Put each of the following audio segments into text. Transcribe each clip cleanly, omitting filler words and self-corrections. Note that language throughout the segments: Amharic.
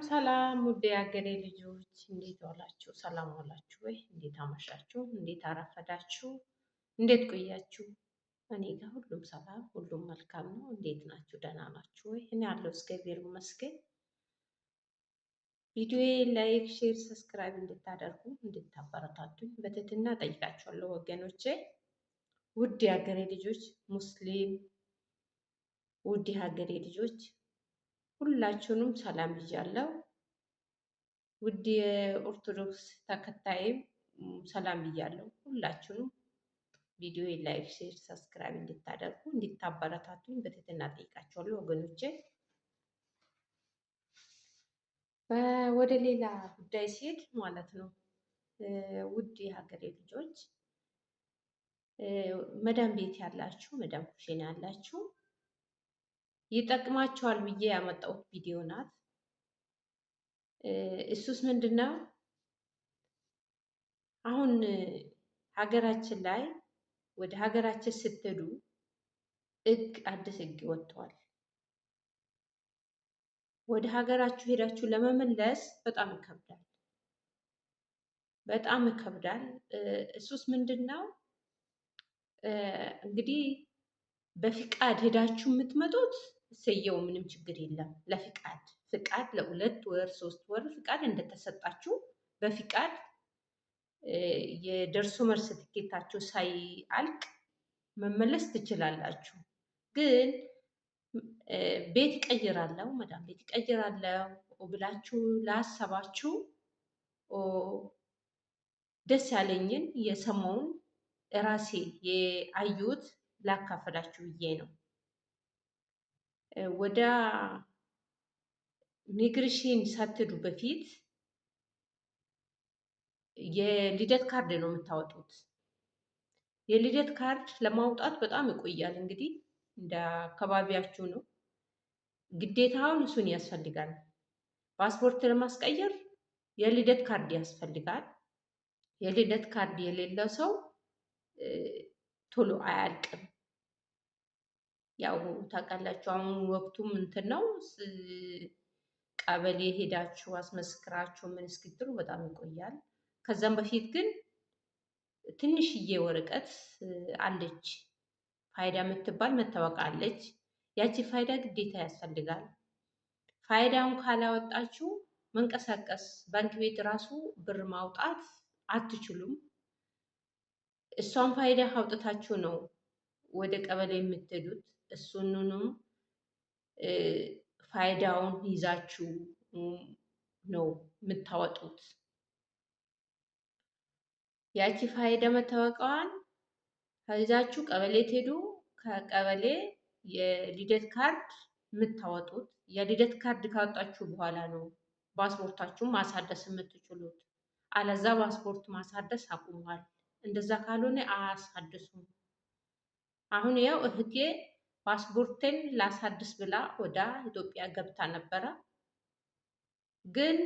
ሰላም ውድ የሀገሬ ልጆች እንዴት ዋላችሁ? ሰላም ዋላችሁ ወይ? እንዴት አመሻችሁ? እንዴት አረፈዳችሁ? እንዴት ቆያችሁ? እኔ ጋር ሁሉም ሰላም፣ ሁሉም መልካም ነው። እንዴት ናችሁ? ደህና ናችሁ ወይ? እኔ ያለው እግዚአብሔር ይመስገን። ቪዲዮዬ ላይክ፣ ሼር፣ ሰብስክራይብ እንድታደርጉ እንድታበረታቱኝ በትህትና ጠይቃችኋለሁ ወገኖቼ። ውድ የሀገሬ ልጆች፣ ሙስሊም ውድ የሀገሬ ልጆች ሁላችሁንም ሰላም ብያለሁ። ውድ የኦርቶዶክስ ተከታይም ሰላም ብያለሁ። ሁላችሁንም ቪዲዮ ላይክ፣ ሼር፣ ሰብስክራይብ እንድታደርጉ እንድታበረታቱኝ በትህትና ጠይቃችኋለሁ ወገኖቼ። ወደ ሌላ ጉዳይ ሲሄድ ማለት ነው ውድ የሀገሬ ልጆች መዳም ቤት ያላችሁ መዳም ኩሽና ያላችሁ ይጠቅማቸዋል ብዬ ያመጣሁት ቪዲዮ ናት። እሱስ ምንድነው? አሁን ሀገራችን ላይ ወደ ሀገራችን ስትሄዱ አዲስ ህግ ወጥቷል። ወደ ሀገራችሁ ሄዳችሁ ለመመለስ በጣም ይከብዳል፣ በጣም ይከብዳል። እሱስ ምንድነው? እንግዲህ በፍቃድ ሄዳችሁ የምትመጡት ሰየው ምንም ችግር የለም። ፍቃድ ለሁለት ወር 3 ወር ፍቃድ እንደተሰጣችሁ በፍቃድ የደርሶ መልስ ትኬታችሁ ሳይአልቅ መመለስ ትችላላችሁ። ግን ቤት እቀይራለሁ መዳም ቤት እቀይራለሁ ብላችሁ ላሰባችሁ ደስ ያለኝን የሰማውን ራሴ የአዩት ላካፈላችሁ ብዬ ነው። ወደ ኢሚግሬሽን ሳትሄዱ በፊት የልደት ካርድ ነው የምታወጡት። የልደት ካርድ ለማውጣት በጣም ይቆያል። እንግዲህ እንደ አካባቢያችሁ ነው። ግዴታውን እሱን ያስፈልጋል። ፓስፖርት ለማስቀየር የልደት ካርድ ያስፈልጋል። የልደት ካርድ የሌለው ሰው ቶሎ አያልቅም። ያው ታውቃላችሁ አሁን ወቅቱም እንትን ነው። ቀበሌ ሄዳችሁ አስመስክራችሁ ምን እስክትሉ በጣም ይቆያል። ከዛም በፊት ግን ትንሽዬ ወረቀት አለች፣ ፋይዳ የምትባል መታወቂያ አለች። ያቺ ፋይዳ ግዴታ ያስፈልጋል። ፋይዳውን ካላወጣችሁ መንቀሳቀስ ባንክ ቤት ራሱ ብር ማውጣት አትችሉም። እሷን ፋይዳ አውጥታችሁ ነው ወደ ቀበሌ የምትሄዱት። እሱንንም ፋይዳውን ይዛችሁ ነው የምታወጡት። ያቺ ፋይዳ መታወቂያዋን ይዛችሁ ቀበሌ ትሄዱ። ከቀበሌ የልደት ካርድ የምታወጡት። የልደት ካርድ ካወጣችሁ በኋላ ነው ፓስፖርታችሁን ማሳደስ የምትችሉት። አለዛ ፓስፖርት ማሳደስ አቁሟል። እንደዛ ካልሆነ አያሳድሱም። አሁን ያው እህቴ ፓስፖርቴን ላሳድስ ብላ ወደ ኢትዮጵያ ገብታ ነበረ። ግን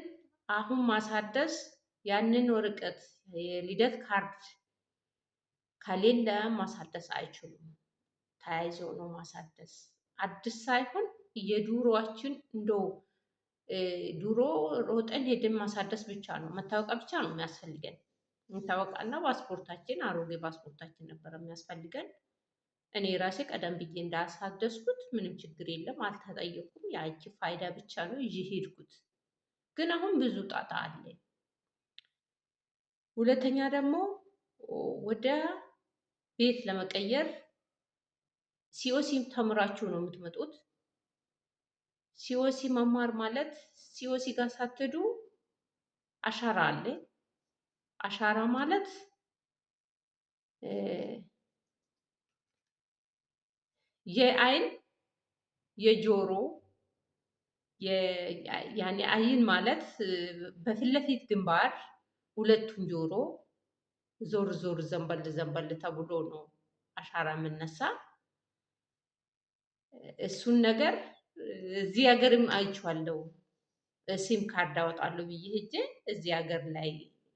አሁን ማሳደስ ያንን ወረቀት የልደት ካርድ ከሌለ ማሳደስ አይችሉም። ተያይዞ ነው ማሳደስ። አዲስ ሳይሆን የዱሮአችን እንደው ድሮ ሮጠን ሄደን ማሳደስ ብቻ ነው፣ መታወቂያ ብቻ ነው የሚያስፈልገን። መታወቂያና ፓስፖርታችን አሮጌ ፓስፖርታችን ነበር የሚያስፈልገን። እኔ ራሴ ቀደም ብዬ እንዳሳደስኩት ምንም ችግር የለም፣ አልተጠየኩም። ያቺ ፋይዳ ብቻ ነው ይዤ ሄድኩት። ግን አሁን ብዙ ጣጣ አለ። ሁለተኛ ደግሞ ወደ ቤት ለመቀየር ሲኦሲ ተምራችሁ ነው የምትመጡት። ሲኦሲ መማር ማለት ሲኦሲ ጋር ሳትሄዱ አሻራ አለ። አሻራ ማለት የአይን የጆሮ ያኔ አይን ማለት በፊት ለፊት ግንባር ሁለቱን ጆሮ ዞር ዞር ዘንበል ዘንበል ተብሎ ነው አሻራ የምነሳ። እሱን ነገር እዚህ ሀገርም አይቼዋለሁ። ሲም ካርድ አወጣለሁ ብዬ ሄጄ እዚህ ሀገር ላይ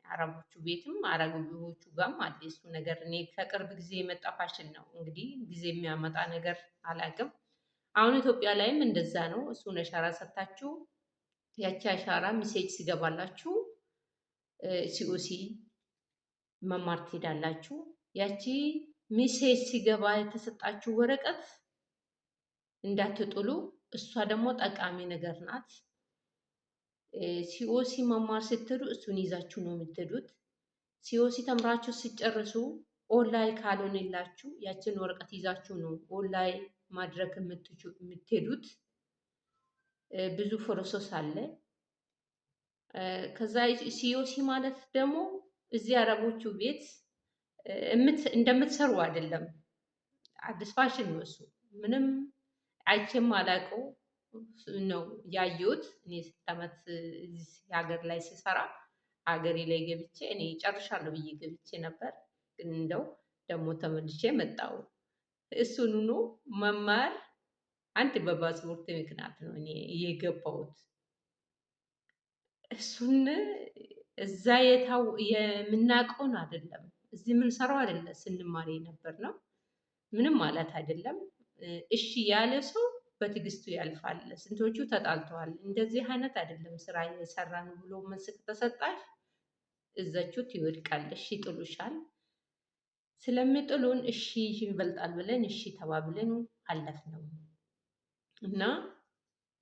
አረቦቹ ቤትም አረቦቹ ጋርም አለ እሱ ነገር። እኔ ከቅርብ ጊዜ የመጣ ፋሽን ነው እንግዲህ፣ ጊዜ የሚያመጣ ነገር አላውቅም። አሁን ኢትዮጵያ ላይም እንደዛ ነው። እሱን አሻራ ሰጥታችሁ ያቺ አሻራ ሚሴጅ ሲገባላችሁ ሲኦሲ መማር ትሄዳላችሁ። ያቺ ሚሴጅ ሲገባ የተሰጣችሁ ወረቀት እንዳትጥሉ፣ እሷ ደግሞ ጠቃሚ ነገር ናት። ሲኦሲ መማር ስትሄዱ እሱን ይዛችሁ ነው የምትሄዱት። ሲኦሲ ተምራችሁ ሲጨርሱ ኦንላይ ካልሆነላችሁ ያችን ወረቀት ይዛችሁ ነው ኦንላይ ማድረግ የምትሄዱት። ብዙ ፕሮሰስ አለ። ከዛ ሲኦሲ ማለት ደግሞ እዚህ አረቦቹ ቤት እንደምትሰሩ አይደለም። አዲስ ፋሽን ነው እሱ። ምንም አይቼም አላውቀው ነው ያየሁት። እኔ 6 ዓመት እዚህ ሀገር ላይ ስሰራ ሀገሬ ላይ ገብቼ እኔ ጨርሻለሁ ብዬ ገብቼ ነበር። ግን እንደው ደግሞ ተመልሼ መጣሁ። እሱኑ መማር አንድ በፓስፖርት ምክንያት ነው እኔ የገባሁት። እሱን እዛ የምናውቀውን አይደለም እዚህ የምንሰራው አይደለም ስንማር የነበር ነው። ምንም ማለት አይደለም። እሺ ያለ ሰው በትዕግስቱ ያልፋል። ስንቶቹ ተጣልተዋል። እንደዚህ አይነት አይደለም ስራ እየሰራን ብሎ መልስ ከተሰጣሽ እዛችሁት ይወድቃል። እሺ ይጥሉሻል። ስለሚጥሉን እሺ ይበልጣል ብለን እሺ ተባብለን አለፍነው እና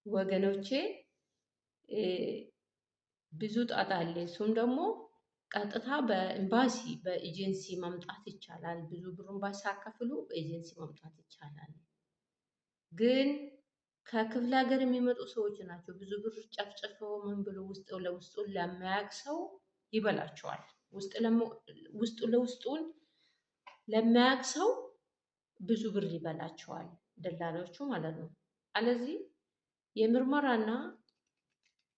ወገኖቼ ብዙ ጣጣ አለ። እሱም ደግሞ ቀጥታ በኤምባሲ በኤጀንሲ መምጣት ይቻላል። ብዙ ብሩን ባሳከፍሉ በኤጀንሲ መምጣት ይቻላል። ግን ከክፍለ ሀገር የሚመጡ ሰዎች ናቸው ብዙ ብር ጨፍጭፈው ምን ብሎ ውስጥ ለውስጡን ለማያውቅ ሰው ይበላቸዋል። ውስጡ ለውስጡን ለማያውቅ ሰው ብዙ ብር ይበላቸዋል፣ ደላሎቹ ማለት ነው። ስለዚህ የምርመራና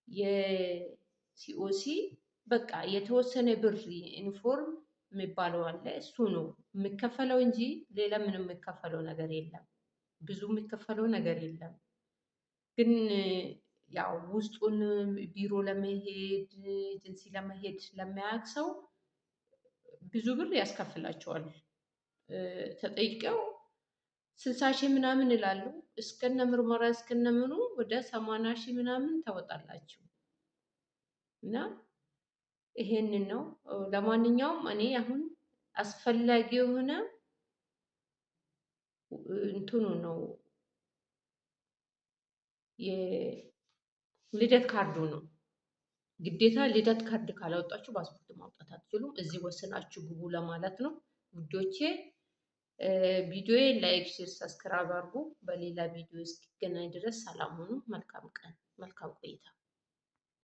የሲኦሲ በቃ የተወሰነ ብር ዩኒፎርም የሚባለው አለ። እሱ ነው የሚከፈለው እንጂ ሌላ ምንም የሚከፈለው ነገር የለም። ብዙ የሚከፈለው ነገር የለም። ግን ያው ውስጡን ቢሮ ለመሄድ ኤጀንሲ ለመሄድ ለማያውቅ ሰው ብዙ ብር ያስከፍላቸዋል። ተጠይቀው 60 ሺህ ምናምን ይላሉ። እስከነ ምርመራ እስከነ ምኑ ወደ 80 ሺህ ምናምን ታወጣላችሁ። እና ይሄንን ነው። ለማንኛውም እኔ አሁን አስፈላጊ የሆነ እንትኑ ነው የልደት ካርዱ ነው። ግዴታ ልደት ካርድ ካላወጣችሁ ፓስፖርት ማውጣት አትችሉም። እዚህ ወስናችሁ ግቡ ለማለት ነው ውዶቼ። ቪዲዮ ላይክ፣ ሼር፣ ሰብስክራይብ አድርጉ። በሌላ ቪዲዮ እስኪገናኝ ድረስ ሰላም ሁኑ። መልካም ቀን፣ መልካም ቆይታ